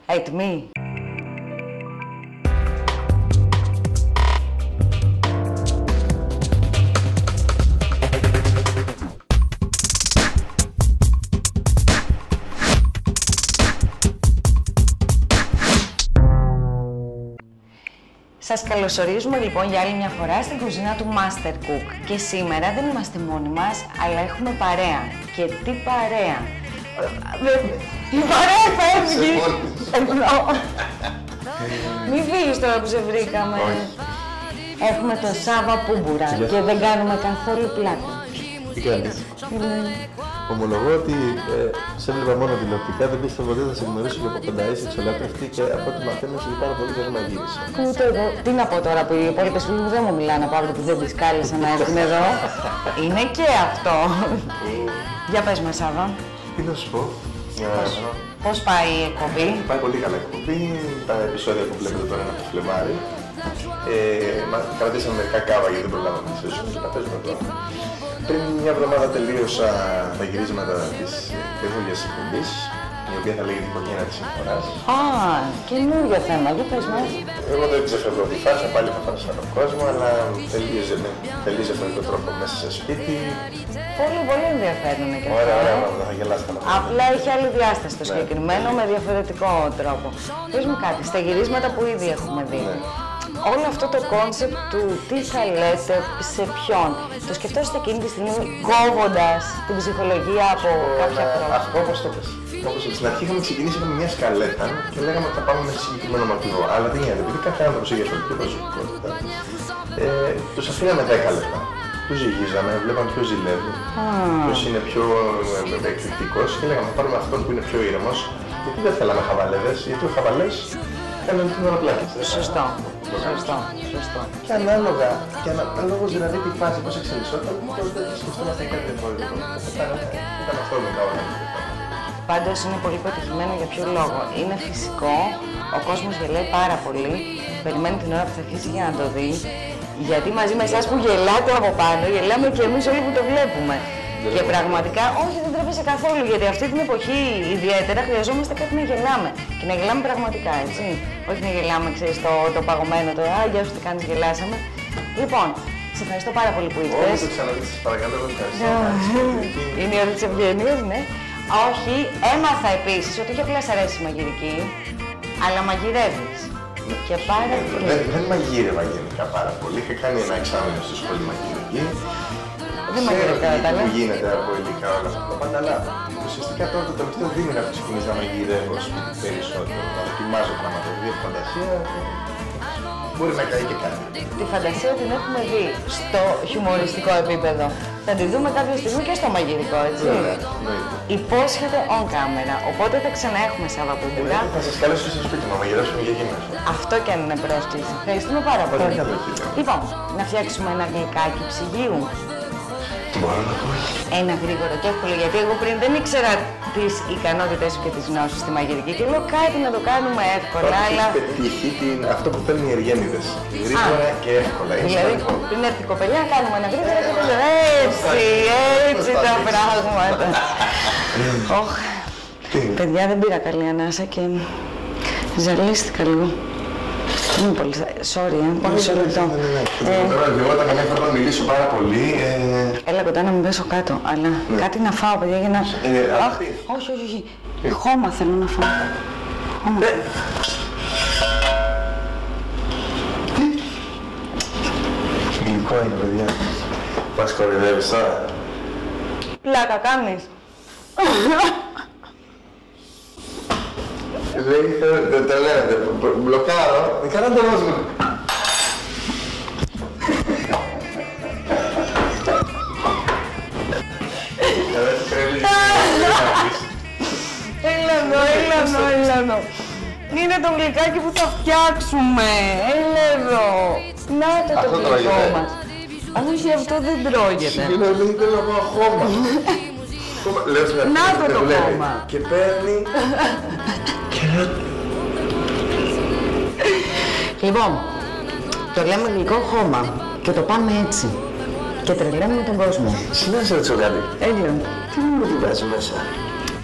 Έτοιμοι. Σας καλωσορίζουμε λοιπόν για άλλη μια φορά στην κουζίνα του Master Cook. Και σήμερα δεν είμαστε μόνοι μας, αλλά έχουμε παρέα. Και τι παρέα! Η παρέα φεύγει! Μη φύγεις τώρα που σε βρήκαμε. Έχουμε το Σάβα Πούμπουρα και δεν κάνουμε καθόλου πλάτη. Τι κάνεις? Ομολογώ ότι σε έβλεπα μόνο τηλεοπτικά, δεν πίστευα ότι θα σε γνωρίσω και από κοντά, είσαι εξολάτρευτη και από ό,τι μαθαίνω είσαι πάρα πολύ καλή μαγείρισα. Ούτε εγώ. Τι να πω τώρα που οι υπόλοιπες φίλοι μου δεν μου μιλάνε από αύριο που δεν τις κάλεσα να έρθουν εδώ. Είναι και αυτό. Για πες μας, Σάβα. Τι να σου πω. Πώς πάει η εκπομπή? Πάει πολύ καλά η εκπομπή. Τα επεισόδια που βλέπετε τώρα είναι από το Φλεβάρι. Κρατήσαμε μερικά κάβα γιατί δεν προλάβαμε να σέσουμε και τα παίζουμε τώρα. Πριν μια εβδομάδα τελείωσα τα γυρίσματα της καινούργιας εκπομπής, η οποία θα λέγεται «Οικογένεια της Συμφοράς». Α, καινούργιο θέμα, για πες μας. Εγώ δεν ξεφεύγω τη φάση, πάλι θα φάρσα τον κόσμο, αλλά τελείωσε αυτόν τον τρόπο μέσα σε σπίτι. Πολύ ενδιαφέρον και αυτό. Ωραία, θα γελάσετε. Απλά έχει άλλη διάσταση το συγκεκριμένο με διαφορετικό τρόπο. Πες μου κάτι, στα γυρίσματα που ήδη έχουμε δει. Όλο αυτό το κόνσεπτ του τι θα λέτε, σε ποιον, το σκεφτόσαστε εκείνη τη στιγμή κόβοντας την ψυχολογία από κάποια πράγματα. Αυτό όπως το πες. Στην αρχή είχαμε ξεκινήσει με μια σκαλέτα και λέγαμε ότι θα πάμε με συγκεκριμένο μοτίβο. Αλλά τι γίνεται, επειδή κάθε άνθρωπος έχει διαφορετική προσωπικότητα, τους αφήναμε 10 λεπτά. Τους ζυγίζαμε, βλέπαμε ποιος ζηλεύει, ποιος είναι πιο εκρηκτικός και λέγαμε θα πάρουμε αυτόν που είναι πιο ήρεμος. Γιατί δεν θέλαμε χαβαλέδες, γιατί οι χαβαλές κάνουν την ώρα πλάκες. Σωστό. Και ανάλογα, δηλαδή τη φάση πώς εξελισσόταν, τότε σκεφτόμαστε κάτι διαφορετικό. Ήταν αυτό μετά όλα. Πάντως είναι πολύ πετυχημένο για ποιο λόγο. Είναι φυσικό, ο κόσμος γελάει πάρα πολύ, περιμένει την ώρα που θα αρχίσει για να το δει. Γιατί μαζί με εσάς που γελάτε από πάνω, γελάμε και εμείς όλοι που το βλέπουμε. Και πραγματικά, όχι δεν τρέπεσαι καθόλου, γιατί αυτή την εποχή ιδιαίτερα χρειαζόμαστε κάτι να γελάμε. Και να γελάμε πραγματικά, έτσι. Όχι να γελάμε, ξέρεις, το παγωμένο, το «Α, γεια σου, τι κάνεις, γελάσαμε». Λοιπόν, σε ευχαριστώ πάρα πολύ που ήρθες. Όχι, το ξαναδείς, παρακαλώ, ευχαριστώ. Είναι η ώρα της ευγενίας, ναι. Όχι, έμαθα επίσης ότι όχι απλά σ' αρέσει η μαγειρική, αλλά μαγειρεύεις. Και πάρα πολύ. Δεν μαγείρευα γενικά πάρα πολύ. Είχα κάνει ένα εξάμηνο στη σχολή μαγειρική. Δεν μαγειρεύω τα που γίνεται από υλικά όλα αυτά τα πάντα, αλλά ουσιαστικά τώρα το τελευταίο δίμηνο που ξεκινήσα να μαγειρεύω περισσότερο, να δοκιμάζω πράγματα, δηλαδή η φαντασία μπορεί να καεί και κάτι. Τη φαντασία την έχουμε δει στο χιουμοριστικό επίπεδο. Θα τη δούμε κάποια στιγμή και στο μαγειρικό, έτσι. Υπόσχεται on camera, οπότε θα ξαναέχουμε Σάβα Πούμπουρα. Θα σας καλέσω στο σπίτι μου, να μαγειρεύσουμε για εκεί μέσα. Αυτό κι αν είναι πρόσκληση. Ευχαριστούμε πάρα πολύ. Λοιπόν, να φτιάξουμε ένα γλυκάκι ψυγείου. Μπορώ να πω. Ένα γρήγορο και εύκολο, γιατί εγώ πριν δεν ήξερα τις ικανότητες σου και τις γνώσεις στη μαγειρική και λέω κάτι να το κάνουμε εύκολα, αλλά... Έχει πετύχει αυτό που θέλουν οι εργένιδες. Γρήγορα και εύκολα. Δηλαδή, πριν έρθει η κοπελιά, κάνουμε ένα γρήγορα και λέμε έτσι τα πράγματα. Παιδιά, δεν πήρα καλή ανάσα και ζαλίστηκα λίγο. Είναι πολύ... Sorry, μισό λεπτό. Εγώ όταν καμιά φορά να μιλήσω πάρα πολύ... Έλα κοντά να μην πέσω κάτω, αλλά κάτι να φάω, παιδιά, για να... Όχι. Χώμα θέλω να φάω. Γλυκό είναι, παιδιά. Πας κορυδεύεις τώρα. Πλάκα κάνεις. Δεν το λέτε, μπλοκάρω, δεν κάνω το ρόλο. Έλα εδώ. Είναι το γλυκάκι που θα φτιάξουμε. Έλα εδώ. Να το γλυκό μας. Όχι, αυτό δεν τρώγεται. Συγγνώμη, θέλω να πάω χώμα. Να το χώμα. Και παίρνει... Λοιπόν, το λέμε γλυκό χώμα και το πάμε έτσι. Και τρελαίνουμε τον κόσμο. Συγγνώμη σε ρωτήσω κάτι. Έλα. Τι μου τη βάζει μέσα?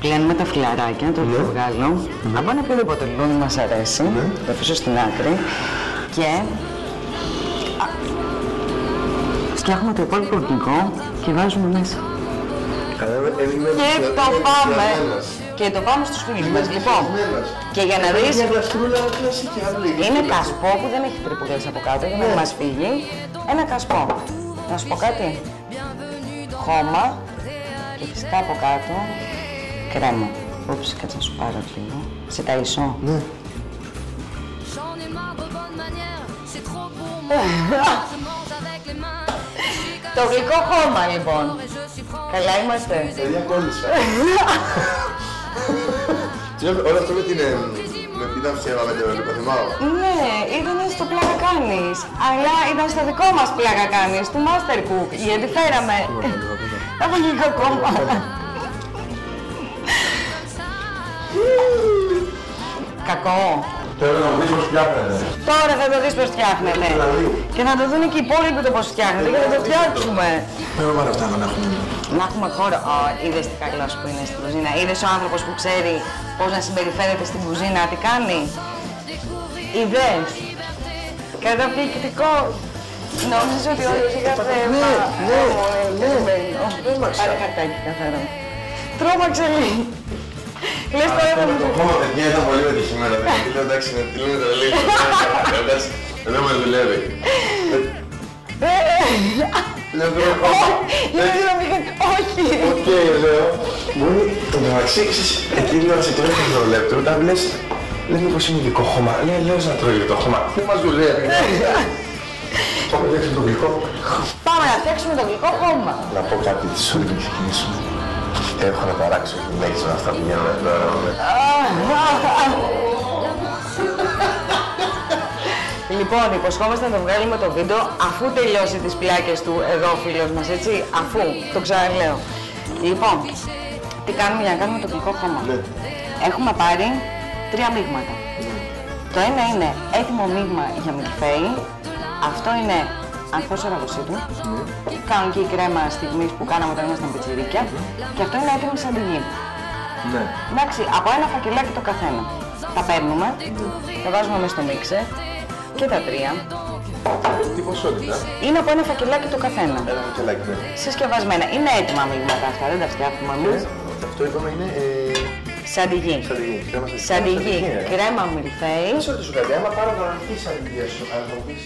Πλένουμε τα φιλαράκια, το βγάλω. Από ένα οποιοδήποτε λουλούδι μας αρέσει, το αφήσω στην άκρη και φτιάχνουμε το υπόλοιπο γλυκό και βάζουμε μέσα. Και το πάμε. Και το πάμε στους φίλους μας. Λοιπόν, και για να δεις, είναι κασπό που δεν έχει τρυπουλές από κάτω, για να μην μας φύγει. Ένα κασπό. Να σου πω κάτι. Χώμα και φυσικά από κάτω κρέμα. Όψε, κάτσε να σου πάρω λίγο. Σε ταΐσω. Ναι. Το γλυκό χώμα, λοιπόν. Καλά είμαστε. Παιδιά, κόλλησα. Όλο αυτό με την πίτα ψέμα με το λιποθυμάω. Ναι, ήταν στο πλάκα κάνεις. Αλλά ήταν στο δικό μας πλάκα κάνεις, του Master Cook. Γιατί φέραμε από γλυκό κόμμα. Κακό. Θέλω να δεις πώς φτιάχνετε. Τώρα θα το δεις πώς φτιάχνετε. Και να το δουν και οι υπόλοιποι το πώς φτιάχνετε και να το φτιάξουμε. Θέλω πάρα αυτά να έχουμε. Να έχουμε χώρο. Είδες τι καλός που είναι στην κουζίνα. Είδες ο άνθρωπος που ξέρει πώς να συμπεριφέρεται στην κουζίνα, τι κάνει. Είδες. Καταπληκτικό. Νόμιζες ότι όντως είχα θέμα. Ναι. Πάρε χαρτάκι καθαρό. Τρόμαξε λίγο. Λες τώρα θα μου το πω. Παιδιά ήταν πολύ πετυχημένο. Λέω εντάξει, είναι το λίγο. Εδώ με δουλεύει. Λέω τώρα χώμα. Όχι. Οκ, λέω. Μπορεί το μεταξύ, εκείνη την ώρα σε τρώει δευτερολέπτου, όταν λες μήπως είναι γλυκό χώμα. Λέω να τρώει γλυκό χώμα. Δεν μας δουλεύει. Πάμε να φτιάξουμε το γλυκό. Πάμε να φτιάξουμε το γλυκό χώμα. Να πω κάτι της όλη πριν ξεκινήσουμε. Έχω να ταράξω γυναίκες με αυτά που γίνονται τώρα. Λοιπόν, υποσχόμαστε να το βγάλουμε το βίντεο αφού τελειώσει τις πλάκες του εδώ ο φίλος μας, έτσι, αφού, το ξαναλέω. Λοιπόν, τι κάνουμε για να κάνουμε το γλυκό χώμα. Έχουμε πάρει 3 μείγματα. Το ένα είναι έτοιμο μείγμα για μιλφέι, αυτό είναι ανθός αραβοσίτου, κανονική κρέμα στιγμής που κάναμε όταν ήμασταν πιτσιρίκια και αυτό είναι έτοιμη σαντιγί. Ναι. Εντάξει, από ένα φακελάκι το καθένα. Τα παίρνουμε, τα βάζουμε μέσα στο μίξερ και τα 3. Τι ποσότητα? Είναι από ένα φακελάκι το καθένα. Ένα φακελάκι, ναι. Συσκευασμένα. Είναι έτοιμα μείγματα αυτά, δεν τα φτιάχνουμε εμείς. Αυτό είπαμε είναι σαντιγί. Σαντιγί, κρέμα μιλφέι. Να σε ρωτήσω κάτι, άμα πάρω να ανοιχτεί σαντιγί σου, αν θα μου πεις.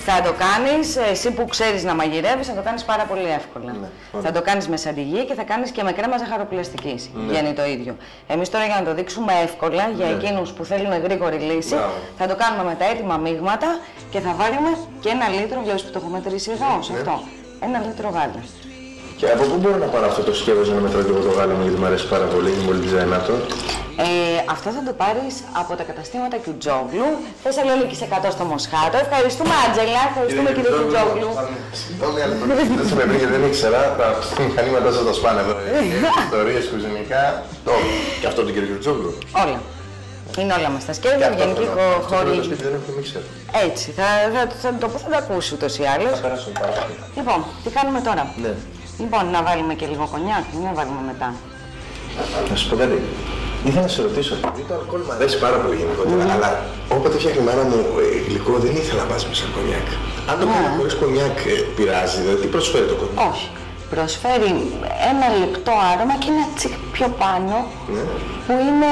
Θα το κάνεις, εσύ που ξέρεις να μαγειρεύεις, θα το κάνεις πάρα πολύ εύκολα. Ναι, θα το κάνεις με σαντιγί και θα κάνεις και με κρέμα ζαχαροπλαστικής. Βγαίνει το ίδιο. Εμείς τώρα για να το δείξουμε εύκολα, για εκείνους που θέλουν γρήγορη λύση, θα το κάνουμε με τα έτοιμα μείγματα και θα βάλουμε και 1 λίτρο, βλέπεις που το έχω μετρήσει εδώ, σε αυτό. 1 λίτρο γάλα. Και από πού μπορώ να πάρω αυτό το σκεύος για να μετράω και εγώ το γάλα μου, γιατί μου αρέσει πάρα πολύ, είναι πολύ designator. Αυτό θα το πάρεις από τα καταστήματα Κιουτζόγλου, Θεσσαλονίκη 100 στο Μοσχάτο. Ευχαριστούμε, Άντζελα, ευχαριστούμε κύριε Κιουτζόγλου. Συγγνώμη, αλλά δεν σε με πριν γιατί δεν ήξερα, τα μηχανήματά σας τα σπάνε εδώ. Ιστορίες κουζινικά, και αυτό τον κύριο Κιουτζόγλου. Όλα. Είναι όλα μας τα σκεύη, γενική χώρη. Στο σπίτι δεν έχουμε μίξερ. Έτσι, θα το πω, θα το ακούσει ούτως ή άλλως. Θα περάσω πάρα πολύ. Λοιπόν, τι κάνουμε τώρα. Ναι. Λοιπόν, να βάλουμε και λίγο κονιάκ, ή να βάλουμε μετά. Να σου πω κάτι. Ήθελα να σε ρωτήσω, επειδή το αλκοόλ μου αρέσει πάρα πολύ γενικότερα, αλλά όποτε φτιάχνει η μάνα μου γλυκό δεν ήθελα να βάζει μέσα κονιάκ. Αν το κάνω χωρίς κονιάκ πειράζει, δηλαδή τι προσφέρει το κονιάκ? Όχι. Προσφέρει ένα λεπτό άρωμα και ένα τσικ πιο πάνω, που είναι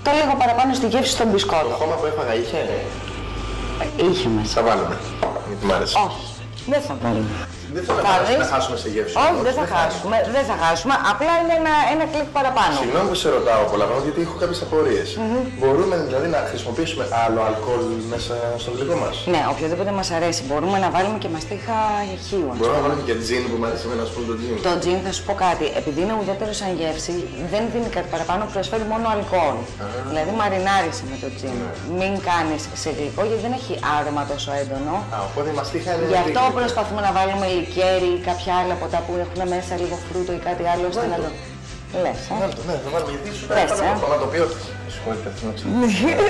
το λίγο παραπάνω στη γεύση στον μπισκότο. Το χώμα που έφαγα είχε? Είχε μέσα. Θα βάλουμε, γιατί μ' άρεσε. Όχι, δεν θα βάλουμε. Δεν θέλω να χάσουμε σε γεύση. Όχι, δεν θα χάσουμε. Απλά είναι ένα κλικ παραπάνω. Συγγνώμη που σε ρωτάω πολλά πράγματα, γιατί έχω κάποιες απορίες. Μπορούμε δηλαδή να χρησιμοποιήσουμε άλλο αλκοόλ μέσα στο γλυκό μας? Ναι, οποιοδήποτε μας αρέσει. Μπορούμε να βάλουμε και μαστίχα χείου. Μπορούμε να βάλουμε και τζιν που μου αρέσει εμένα, ας πούμε, το τζιν. Το τζιν, θα σου πω κάτι, επειδή είναι ουδέτερο σαν γεύση, δεν δίνει κάτι παραπάνω, προσφέρει μόνο αλκοόλ. Δηλαδή μαρινάρισε με το τζιν. Μην κάνεις σε γλυκό, γιατί δεν έχει άρωμα τόσο έντονο. Οπότε η μαστίχα είναι. Γι' αυτό προσπαθούμε να βάλουμε λικέρι ή κάποια άλλα ποτά που έχουν μέσα λίγο φρούτο ή κάτι άλλο ώστε να το. Λες, Ναι, θα βάλουμε, γιατί σου κάνει ένα χώμα το οποίο. Συγχωρείτε, αυτό να ξέρω.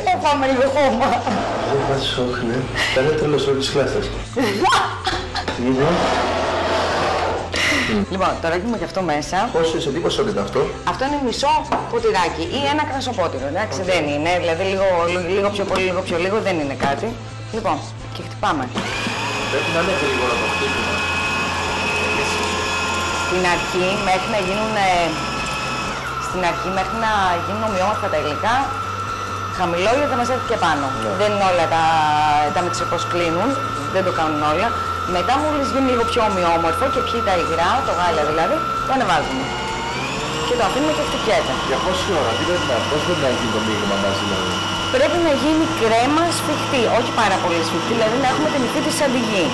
Θα πάμε λίγο χώμα. Δεν βάζεις όχι, ναι. Θα είναι τέλος όλης της κλάστας. Λοιπόν, το ράγκουμε και αυτό μέσα. Πόσο σε τι ποσότητα αυτό? Αυτό είναι μισό ποτηράκι ή ένα κρασοπότηρο, εντάξει, δεν είναι. Δηλαδή λίγο πιο πολύ, λίγο πιο λίγο δεν είναι κάτι. Λοιπόν, και χτυπάμε. Πρέπει να είναι γρήγορο το χτύπημα. Στην αρχή, μέχρι να γίνουν ομοιόμορφα τα υλικά, χαμηλόγια μας έρθει και πάνω. Δεν είναι όλα τα μυτσεπώς κλείνουν, δεν το κάνουν όλα. Μετά μόλις γίνει λίγο πιο ομοιόμορφο και πιει τα υγρά, το γάλα δηλαδή, το ανεβάζουμε. Και το αφήνουμε και χτυπιέται. Για πόση ώρα, πώς δεν θα γίνει το μείγμα μαζί δηλαδή? Πρέπει να γίνει κρέμα σφιχτή, όχι πάρα πολύ σφιχτή, δηλαδή να έχουμε την υφή της σαντιγί.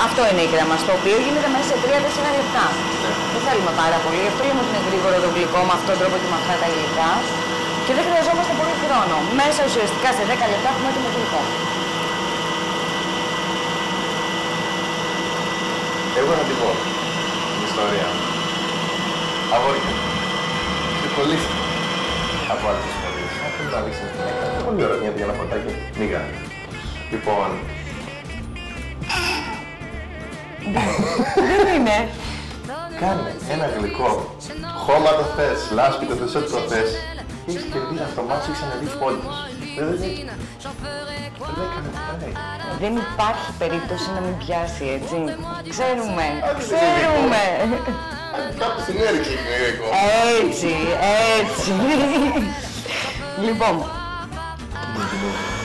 Αυτό είναι η κρέμα, στο οποίο γίνεται μέσα σε 3-4 λεπτά. Δεν θέλουμε πάρα πολύ, γι' αυτό λέμε ότι είναι γρήγορο το γλυκό με αυτόν τον τρόπο και με αυτά τα υλικά. Και δεν χρειαζόμαστε πολύ χρόνο. Μέσα ουσιαστικά σε 10 λεπτά έχουμε έτοιμο γλυκό. Εγώ θα την πω την ιστορία. Αγόρια. Ξεκολλήστε από άλλες ιστορίες. Θέλω να δείξεις την έκανα. Πολύ ωραία μια ένα φωτάκι. Μίγα. Λοιπόν. Δεν είναι. Κάνε ένα γλυκό. Χώμα το θες, λάσπη το θες, ό,τι το θες. Έχεις κερδίσει αυτό, μάτσο έχεις ανεβεί φόλτος. Δεν έκανε ποτέ. Δεν υπάρχει περίπτωση να μην πιάσει, έτσι. Ξέρουμε. Κάπως την έριξε η γλυκό. Έτσι. Λοιπόν.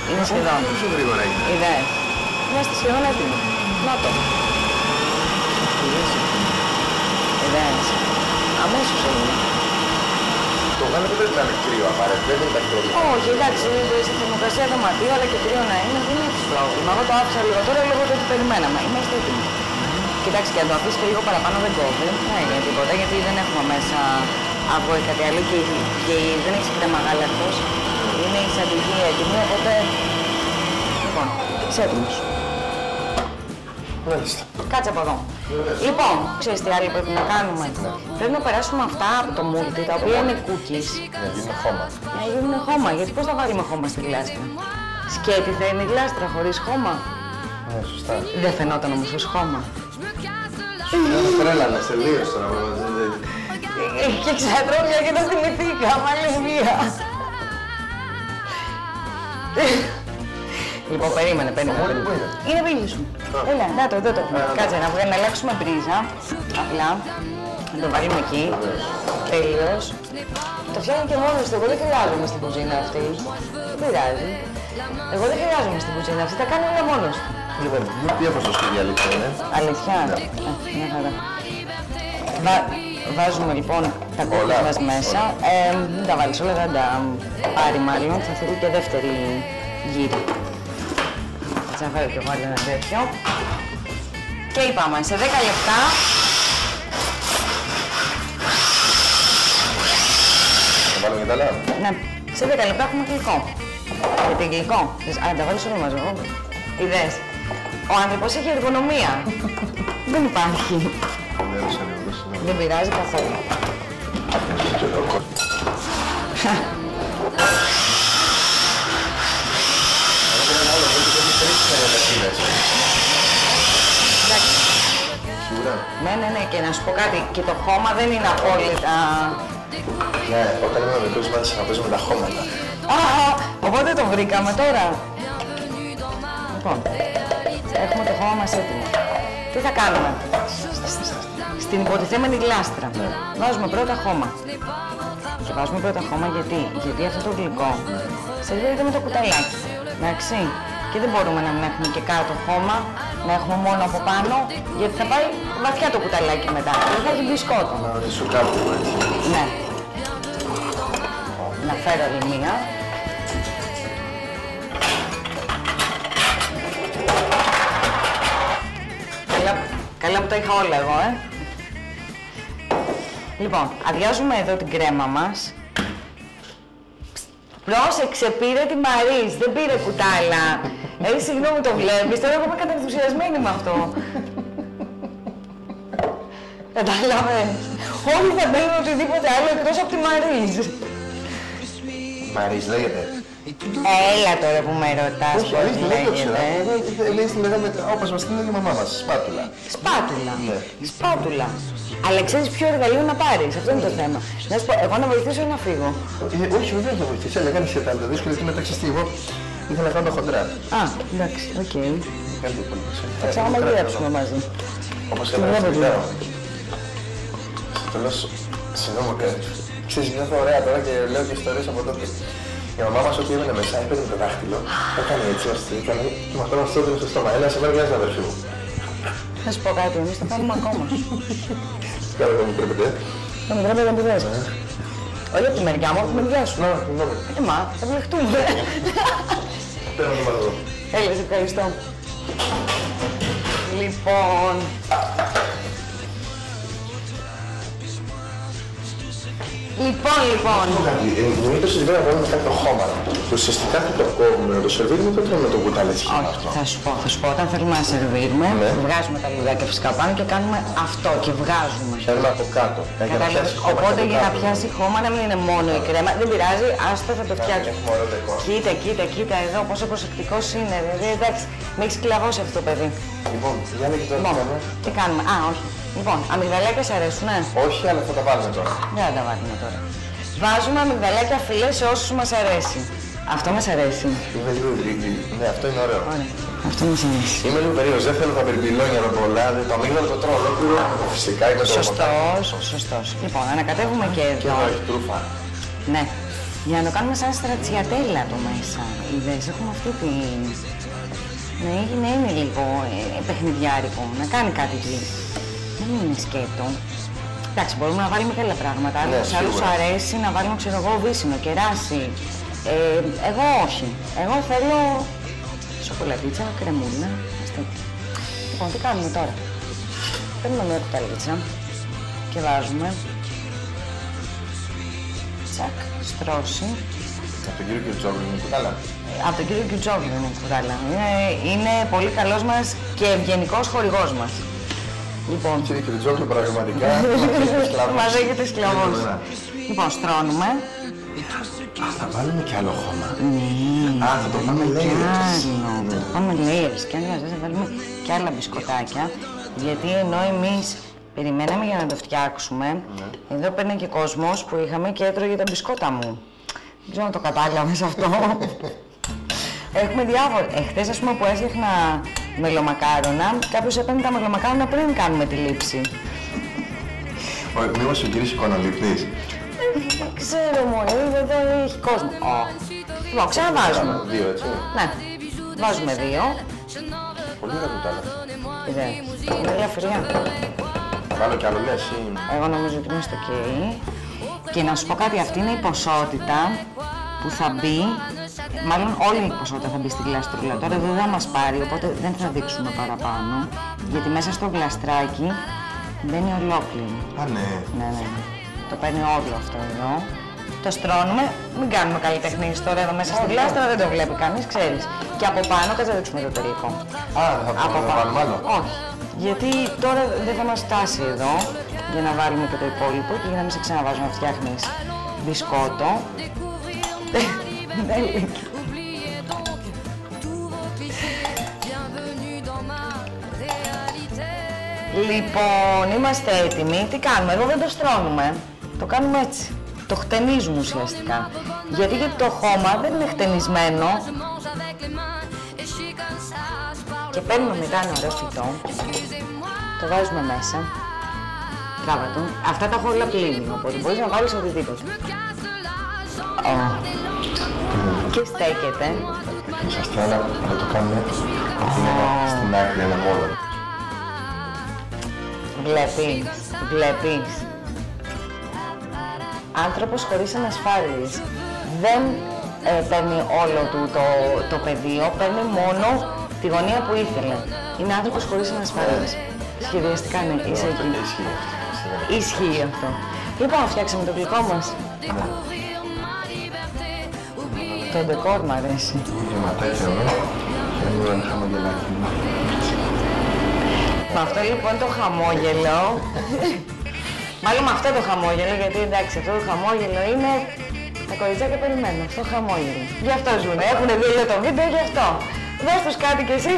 Είναι σχεδόν. Πόσο γρήγορα έγινε? Είδες. Είμαστε σχεδόν έτοιμοι. Να το. Είδες. Αμέσως έγινε. Το γάλα δεν πρέπει να είναι κρύο απαραίτητα, δεν είναι τα κρύο. Όχι, εντάξει, στη θερμοκρασία δωματίου, αλλά και κρύο να είναι, δεν έχει πρόβλημα. Εγώ το άφησα λίγο τώρα λόγω του ότι περιμέναμε. Είμαστε έτοιμοι. Κοιτάξτε, και αν το αφήσει και λίγο παραπάνω δεν κόβει, δεν θα έγινε τίποτα, γιατί δεν έχουμε μέσα αυγό ή κάτι άλλο και δεν έχει κρέμα γάλακτος. Είναι η σαντιγί έτοιμη, οπότε. Λοιπόν, είσαι έτοιμος. Μάλιστα. Κάτσε από εδώ. Λοιπόν, ξέρεις τι άλλο πρέπει να κάνουμε? Πρέπει να περάσουμε αυτά από το μούλτι, τα οποία είναι cookies. Να γίνουν χώμα. Να γίνουν χώμα, γιατί πώς θα βάλουμε χώμα στη γλάστρα? Σκέτη θα είναι η γλάστρα χωρίς χώμα? Ναι, σωστά. Δεν φαινόταν όμως ως χώμα. Τρέλανε τελείως τώρα. Και ξατρόμια και τα θυμηθήκαμε, άλλη μία. Λοιπόν, περίμενε. Είναι πύλη σου. Έλα, να το. Κάτσε να αλλάξουμε πρίζα. Απλά. Να το βάλουμε εκεί. Τέλειος. Το φτιάχνει και μόνος του. Εγώ δεν χρειάζομαι στην κουζίνα αυτή. Δεν πειράζει. Εγώ δεν χρειάζομαι στην κουζίνα αυτή. Τα κάνει όλα μόνος του. Λοιπόν, τι ποσοστή αλήθεια είναι? Αλήθεια. Μια χαρά. Βάζουμε λοιπόν τα κόκκινα μας μέσα. Μην τα βάλεις όλα, δεν τα πάρει μάλλον. Θα θέλει και δεύτερη γύρι. Θα φέρω και εγώ άλλο ένα τέτοιο. Και είπαμε, σε 10 λεπτά. Θα βάλουμε και τα άλλα? Ναι, σε 10 λεπτά έχουμε γλυκό. Γιατί γλυκό. Τα βάλεις όλο μαζί. Είδες. Ο άνθρωπος έχει εργονομία. Δεν υπάρχει. Δεν πειράζει καθόλου. Ναι, και να σου πω κάτι, και το χώμα δεν είναι απόλυτα... Ναι, όταν ήμουν μικρός μάθησα να παίζουμε τα χώματα. Οπότε το βρήκαμε τώρα. Λοιπόν, έχουμε το χώμα μας έτοιμο. Τι θα κάνουμε? Στην υποτιθέμενη γλάστρα βάζουμε πρώτα χώμα. Και βάζουμε πρώτα χώμα γιατί αυτό το γλυκό σερβίρεται με το κουταλάκι. Εντάξει. Και δεν μπορούμε να μην έχουμε και κάτω χώμα, να έχουμε μόνο από πάνω, γιατί θα πάει βαθιά το κουταλάκι μετά. Δεν θα έχει μπισκότο. Να σου κάτω, έτσι. Ναι. Να φέρω άλλη μία. Καλά που τα είχα όλα εγώ, Λοιπόν, αδειάζουμε εδώ την κρέμα μας. Πρόσεξε, πήρε τη Μαρίς, δεν πήρε κουτάλα. Συγγνώμη, το βλέπεις, τώρα εγώ είμαι κατενθουσιασμένη με αυτό. Κατάλαβες. Όλοι θα παίρνουν οτιδήποτε άλλο εκτός από τη Μαρίς. Μαρίς λέγεται. Έλα τώρα που με ρωτάς πώς λέγεται. Εμείς τη λέγαμε όπως μας την έλεγε η μαμά μας, σπάτουλα. Σπάτουλα. Ναι. Σπάτουλα. Αλλά ξέρεις ποιο εργαλείο να πάρεις, αυτό είναι το θέμα. Να σου πω, εγώ να βοηθήσω ή να φύγω. Όχι, βέβαια θα βοηθήσει, αλλά κάνει σε τα άλλα δύσκολα, γιατί μεταξύ εγώ ήθελα να κάνω τα χοντρά. Α, εντάξει, οκ. Καλή πολύ. Θα ξαναμαγειρέψουμε μαζί. Όπως έλεγα, στο τέλος, συγγνώμη, ξέρεις, νιώθω ωραία τώρα και λέω και ιστορίες από τότε. Η μαμά μας ό,τι έμενε μέσα, έπαιρνε το δάχτυλο, έκανε έτσι, ώστε έκανε και με αυτό μας το έδινε στο στόμα. Ένα σε μέρα βγάζει την αδερφή μου. Θα σου πω κάτι, εμείς το κάνουμε ακόμα. Κάνε δεν μου τρέπετε. Δεν μου τρέπετε να μου δες. Όχι από τη μεριά μου, από τη μεριά σου. Μα, θα βλεχτούμε. Παίρνω το μαθητό. Έλα, σε ευχαριστώ. Λοιπόν... Λοιπόν. Νομίζω ότι σήμερα βάλουμε κάτι το χώμα. Ουσιαστικά θα το κόβουμε, να το σερβίρουμε και τρώμε το κουτάλι έτσι. Όχι, θα σου πω, όταν θέλουμε να σερβίρουμε, βγάζουμε τα λουδάκια φυσικά πάνω και κάνουμε αυτό και βγάζουμε. Θέλουμε από κάτω. Οπότε για να πιάσει χώμα να μην είναι μόνο η κρέμα, δεν πειράζει, άστο θα το φτιάξουμε. Κοίτα εδώ πόσο προσεκτικός είναι, δηλαδή εντάξει, με έχεις κλαβώσει αυτό το παιδί. Λοιπόν, για να κοιτάξουμε. Τι κάνουμε, όχι. Λοιπόν, αμυγδαλάκια σε αρέσουνε? Όχι, αλλά θα τα βάλουμε τώρα. Δεν θα τα βάλουμε τώρα. Βάζουμε αμυγδαλάκια φιλέ σε όσους μας αρέσει. Αυτό μας αρέσει. Είμαι λίγο γρήγορη. Ναι, αυτό είναι ωραίο. Ωραία. Αυτό μας αρέσει. Είμαι λίγο περίεργος, δεν θέλω τα μπερμπιλόνια εδώ πολλά. Το αμύγδαλο το τρώω ολόκληρο. Φυσικά είμαι το Σωστός. Λοιπόν, ανακατεύουμε και εδώ. Και εδώ έχει τρούφα. Ναι. Για να το κάνουμε σαν στρατσιατέλα το μέσα. Είδες, έχουμε αυτή τη... να είναι λίγο παιχνιδιάρικο, να κάνει κάτι εκεί. Να μην είναι σκέτο. Εντάξει, μπορούμε να βάλουμε και άλλα πράγματα. Αν σε άλλους αρέσει να βάλουμε, ξέρω εγώ, βύσσινο, κεράσι. Εγώ όχι. Εγώ θέλω σοκολατίτσα, κρεμούλα, αστέτη. Λοιπόν, τι κάνουμε τώρα. Παίρνουμε μια κουταλίτσα και βάζουμε. Τσακ, στρώση. Από τον κύριο Κιουτσόγλου είναι κουτάλα. Από τον κύριο Κιουτσόγλου είναι κουτάλα. Είναι πολύ καλός μας και ευγενικός χορηγός μας. Λοιπόν, κύριε Κιουτσόγλου, πραγματικά μας έχετε σκλαβώσει. Λοιπόν, στρώνουμε. Θα βάλουμε κι άλλο χώμα. Ναι, θα το πάμε layers. Θα το πάμε layers και αν θα βάλουμε κι άλλα μπισκοτάκια. Γιατί ενώ εμείς περιμέναμε για να το φτιάξουμε, εδώ παίρνει και κόσμος που είχαμε και έτρωγε τα μπισκότα μου. Δεν ξέρω αν το κατάλαβες αυτό. Έχουμε διάφορα. Χθες, ας πούμε, που έφτιαχνα μελομακάρονα, κάποιος έπαιρνε τα μελομακάρονα πριν κάνουμε τη λήψη. Μήπως ο κύριος εικονολήπτης. Δεν ξέρω μόνο, εδώ έχει κόσμο. Λοιπόν, ξαναβάζουμε. Δύο, έτσι. Ναι, βάζουμε δύο. Πολύ ωραία κουτάλα. Είναι ελαφριά. Βάλω κι άλλο, λες, ή... Εγώ νομίζω ότι είναι στο κέι. Και να σου πω κάτι, αυτή είναι η ποσότητα που θα μπει, μάλλον όλη η ποσότητα θα μπει στη γλαστρούλα. Τώρα εδώ δεν μας πάρει, οπότε δεν θα δείξουμε παραπάνω, γιατί μέσα στο γλαστράκι μπαίνει ολόκληρη. Α, ναι. Ναι. Το παίρνει όλο αυτό εδώ. Το στρώνουμε, μην κάνουμε καλλιτεχνίες τώρα εδώ μέσα στη γλάστρα, δεν το βλέπει κανείς, ξέρεις. Και από πάνω θα δείξουμε το τελικό. Θα βάλουμε άλλο. Όχι, γιατί τώρα δεν θα μας φτάσει εδώ για να βάλουμε και το υπόλοιπο και για να μην σε ξαναβάζουμε να φτιάχνεις μπισκότο. Λοιπόν, είμαστε έτοιμοι. Τι κάνουμε, εδώ δεν το στρώνουμε. Το κάνουμε έτσι. Το χτενίζουμε ουσιαστικά. Γιατί το χώμα δεν είναι χτενισμένο. Και παίρνουμε μετά ένα ωραίο φυτό. Το βάζουμε μέσα. Τράβα το. Αυτά τα έχω όλα πλύνει, οπότε μπορείς να βάλεις οτιδήποτε. Και στέκεται. Σας θέλω να το κάνουμε στην άκρη ένα μόνο. Βλέπεις. Άνθρωπος χωρίς ανασφάλειες. Δεν παίρνει όλο του το πεδίο, παίρνει μόνο τη γωνία που ήθελε. Είναι άνθρωπος χωρίς ανασφάλειες. Σχεδιαστικά ναι, είσαι εκεί. Ισχύει αυτό. Λοιπόν, φτιάξαμε το γλυκό μας. Το ντεκόρ μ' αρέσει. Γεματάκια εδώ. Θέλω ένα χαμογελάκι. Με αυτό λοιπόν το χαμόγελο, μάλλον με αυτό το χαμόγελο, γιατί εντάξει αυτό το χαμόγελο είναι Τα κοριτσάκια περιμένουν, αυτό χαμόγελο. Γι' αυτό ζουνε, έχουν δει το βίντεο, γι' αυτό. Δώσ' τους κάτι κι εσύ.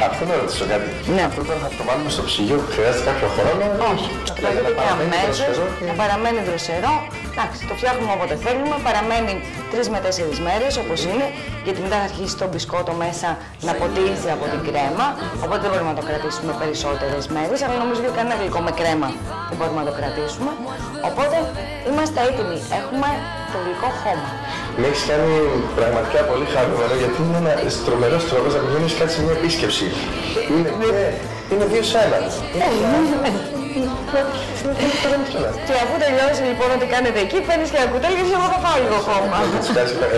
Αυτό να ρωτήσω κάτι. Ναι. Αυτό τώρα θα το βάλουμε στο ψυγείο που χρειάζεται κάποιο χρόνο. Όχι. Το δείτε και αμέσως, να παραμένει δροσερό. Εντάξει, το φτιάχνουμε όποτε θέλουμε. Παραμένει 3 με 4 μέρες όπως είναι, γιατί μετά θα αρχίσει το μπισκότο μέσα να ποτίζει από την κρέμα. Οπότε δεν μπορούμε να το κρατήσουμε περισσότερες μέρες. Αλλά νομίζω ότι κανένα γλυκό με κρέμα δεν μπορούμε να το κρατήσουμε. Οπότε είμαστε έτοιμοι. Έχουμε το γλυκό χώμα. Με έχεις κάνει πραγματικά πολύ χαρούμενο, γιατί είναι ένα τρομερός τρόπος να πηγαίνεις κάτι σε μια επίσκεψη. Είναι 2-1. Και αφού τελειώσει λοιπόν ό,τι κάνετε εκεί, παίρνεις και ένα κουτάλι και εγώ θα φάω λίγο χώμα.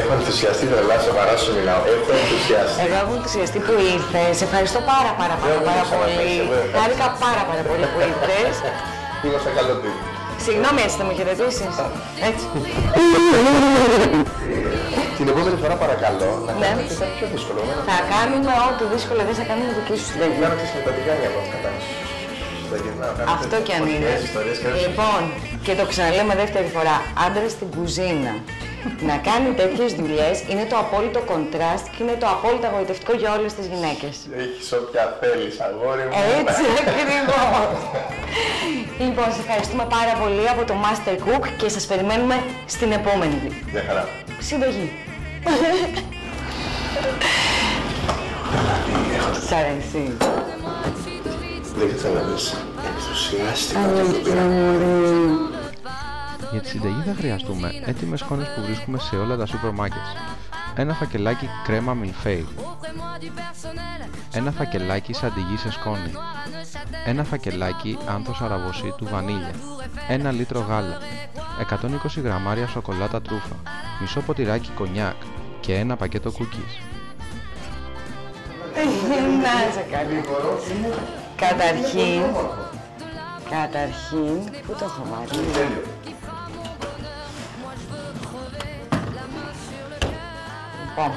Έχω ενθουσιαστεί, τρελά, σοβαρά σου μιλάω. Έχω ενθουσιαστεί. Εγώ έχω ενθουσιαστεί που ήρθες. Σε ευχαριστώ πάρα πολύ. Χάρηκα πάρα πολύ που ήρθες. Είμαστε καλό τύπο. Συγγνώμη, έτσι θα με χαιρετήσεις. Έτσι. Την επόμενη φορά παρακαλώ να κάνουμε και κάτι πιο δύσκολο. Θα κάνουμε ό,τι δύσκολο δεν θα κάνουμε δική σου συνταγή. Να ρωτήσω με τα τηγάνια από ό,τι κατάλαβα. Αυτό κι αν είναι. Λοιπόν, και το ξαναλέμε δεύτερη φορά, άντρες στην κουζίνα. Να κάνει τέτοιες δουλειές είναι το απόλυτο κοντράστ και είναι το απόλυτο αγωγητευτικό για όλες τις γυναίκες. Έχεις όποια θέλεις, αγόρι μου. Έτσι ακριβώς. Λοιπόν, σας ευχαριστούμε πάρα πολύ από το Master Cook και σας περιμένουμε στην επόμενη Γεια χαρά. συνταγή. Σ' αρέσει. Δεν καταλαβαίνεις. Ενθουσιάστηκα το Για τη συνταγή θα χρειαστούμε έτοιμες σκόνες που βρίσκουμε σε όλα τα σούπερ μάρκετς. Ένα φακελάκι κρέμα μιλφέι. Ένα φακελάκι σαντιγί σε σκόνη. Ένα φακελάκι άνθος αραβοσίτου βανίλια. 1 λίτρο γάλα. 120 γραμμάρια σοκολάτα τρούφα. Μισό ποτηράκι κονιάκ και ένα πακέτο cookies. Να σε καλή. Καταρχήν, πού το έχω βάλει. Λοιπόν.